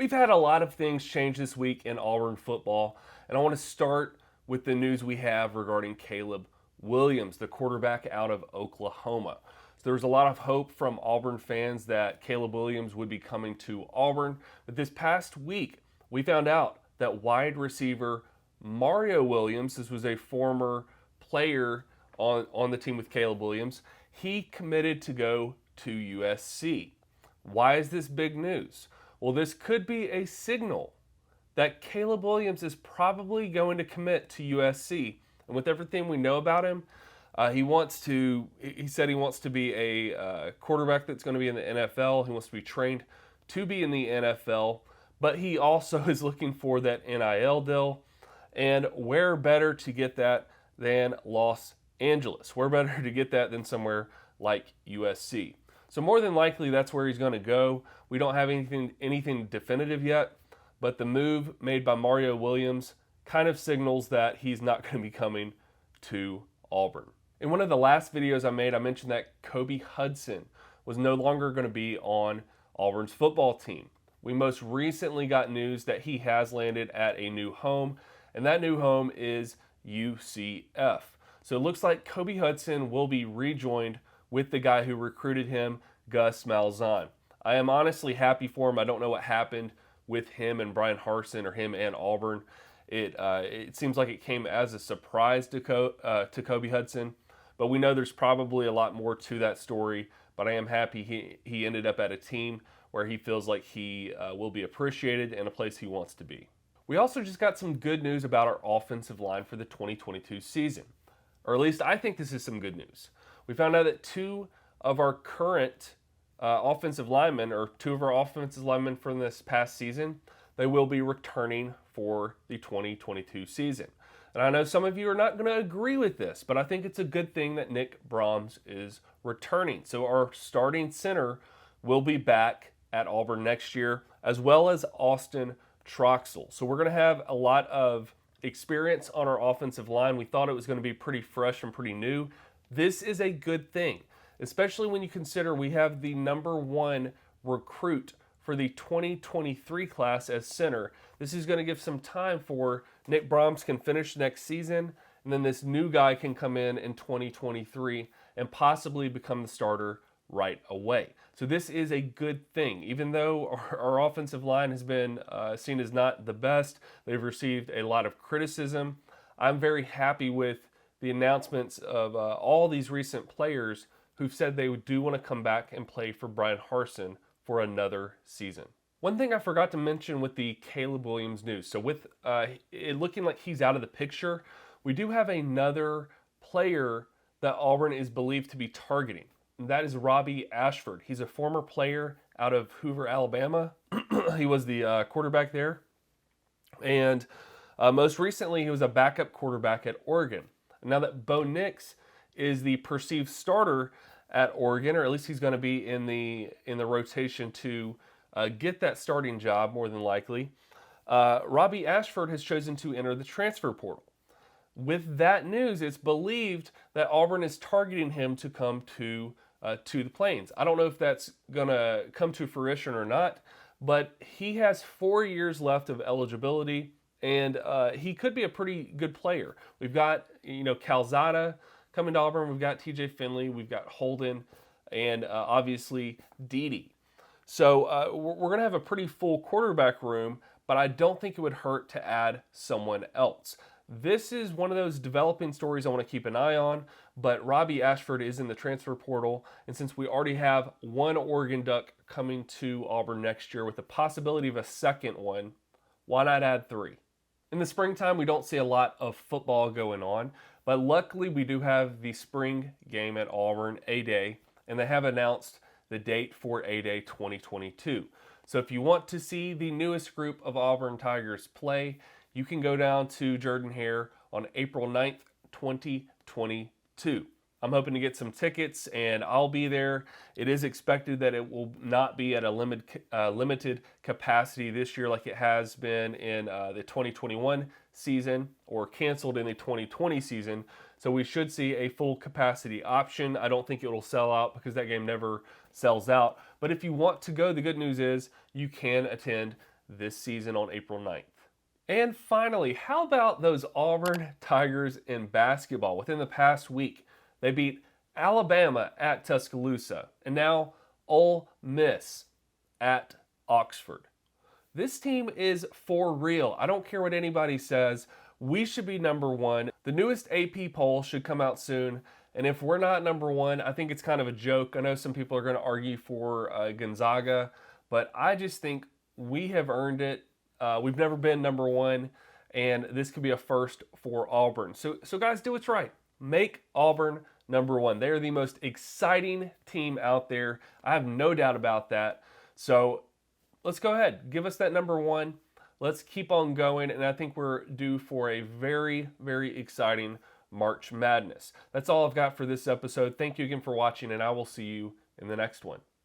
We've had a lot of things change this week in Auburn football, and I want to start with the news we have regarding Caleb Williams, the quarterback out of Oklahoma. So there was a lot of hope from Auburn fans that Caleb Williams would be coming to Auburn, but this past week we found out that wide receiver Mario Williams, this was a former player on the team with Caleb Williams, he committed to go to USC. Why is this big news? Well, this could be a signal that Caleb Williams is probably going to commit to USC. And with everything we know about him, he said he wants to be a quarterback that's going to be in the NFL. He wants to be trained to be in the NFL, but he also is looking for that NIL deal. And where better to get that than Los Angeles? Where better to get that than somewhere like USC? So more than likely, that's where he's going to go. We don't have anything definitive yet, but the move made by Mario Williams kind of signals that he's not going to be coming to Auburn. In one of the last videos I made, I mentioned that Kobe Hudson was no longer going to be on Auburn's football team. We most recently got news that he has landed at a new home, and that new home is UCF. So it looks like Kobe Hudson will be rejoined with the guy who recruited him, Gus Malzahn. I am honestly happy for him. I don't know what happened with him and Bryan Harsin or him and Auburn. It seems like it came as a surprise to Kobe Hudson, but we know there's probably a lot more to that story. But I am happy he ended up at a team where he feels like he will be appreciated and a place he wants to be. We also just got some good news about our offensive line for the 2022 season, or at least I think this is some good news. We found out that two of our current offensive linemen from this past season, they will be returning for the 2022 season. And I know some of you are not going to agree with this, but I think it's a good thing that Nick Brahms is returning. So our starting center will be back at Auburn next year, as well as Austin Troxell. So we're going to have a lot of experience on our offensive line. We thought it was going to be pretty fresh and pretty new. This is a good thing, especially when you consider we have the number one recruit for the 2023 class as center. This is going to give some time for Nick Brahms can finish next season, and then this new guy can come in 2023 and possibly become the starter right away. So this is a good thing. Even though our offensive line has been seen as not the best, they've received a lot of criticism. I'm very happy with the announcements of all these recent players who've said they do want to come back and play for Bryan Harsin for another season. One thing I forgot to mention with the Caleb Williams news, so with it looking like he's out of the picture, we do have another player that Auburn is believed to be targeting, and that is Robby Ashford. He's a former player out of Hoover, Alabama. He was the quarterback there, and most recently he was a backup quarterback at Oregon. Now that Bo Nix is the perceived starter at Oregon, or at least he's going to be in the rotation to get that starting job more than likely, Robby Ashford has chosen to enter the transfer portal. With that news, it's believed that Auburn is targeting him to come to the Plains. I don't know if that's going to come to fruition or not, but he has 4 years left of eligibility. And he could be a pretty good player. We've got, Calzada coming to Auburn. We've got TJ Finley. We've got Holden. And obviously Dede. So we're going to have a pretty full quarterback room, but I don't think it would hurt to add someone else. This is one of those developing stories I want to keep an eye on, but Robby Ashford is in the transfer portal. And since we already have one Oregon Duck coming to Auburn next year with the possibility of a second one, why not add 3? In the springtime, we don't see a lot of football going on, but luckily we do have the spring game at Auburn, A-Day, and they have announced the date for A-Day 2022. So if you want to see the newest group of Auburn Tigers play, you can go down to Jordan-Hare on April 9th, 2022. I'm hoping to get some tickets, and I'll be there. It is expected that it will not be at a limited capacity this year like it has been in the 2021 season or canceled in the 2020 season. So we should see a full capacity option. I don't think it will sell out because that game never sells out. But if you want to go, the good news is you can attend this season on April 9th. And finally, how about those Auburn Tigers in basketball? Within the past week, they beat Alabama at Tuscaloosa, and now Ole Miss at Oxford. This team is for real. I don't care what anybody says. We should be number one. The newest AP poll should come out soon, and if we're not number one, I think it's kind of a joke. I know some people are going to argue for Gonzaga, but I just think we have earned it. We've never been number one, and this could be a first for Auburn. So guys, do what's right. Make Auburn number one. They are the most exciting team out there. I have no doubt about that. So let's go ahead. Give us that number one. Let's keep on going, and I think we're due for a very, very exciting March Madness. That's all I've got for this episode. Thank you again for watching, and I will see you in the next one.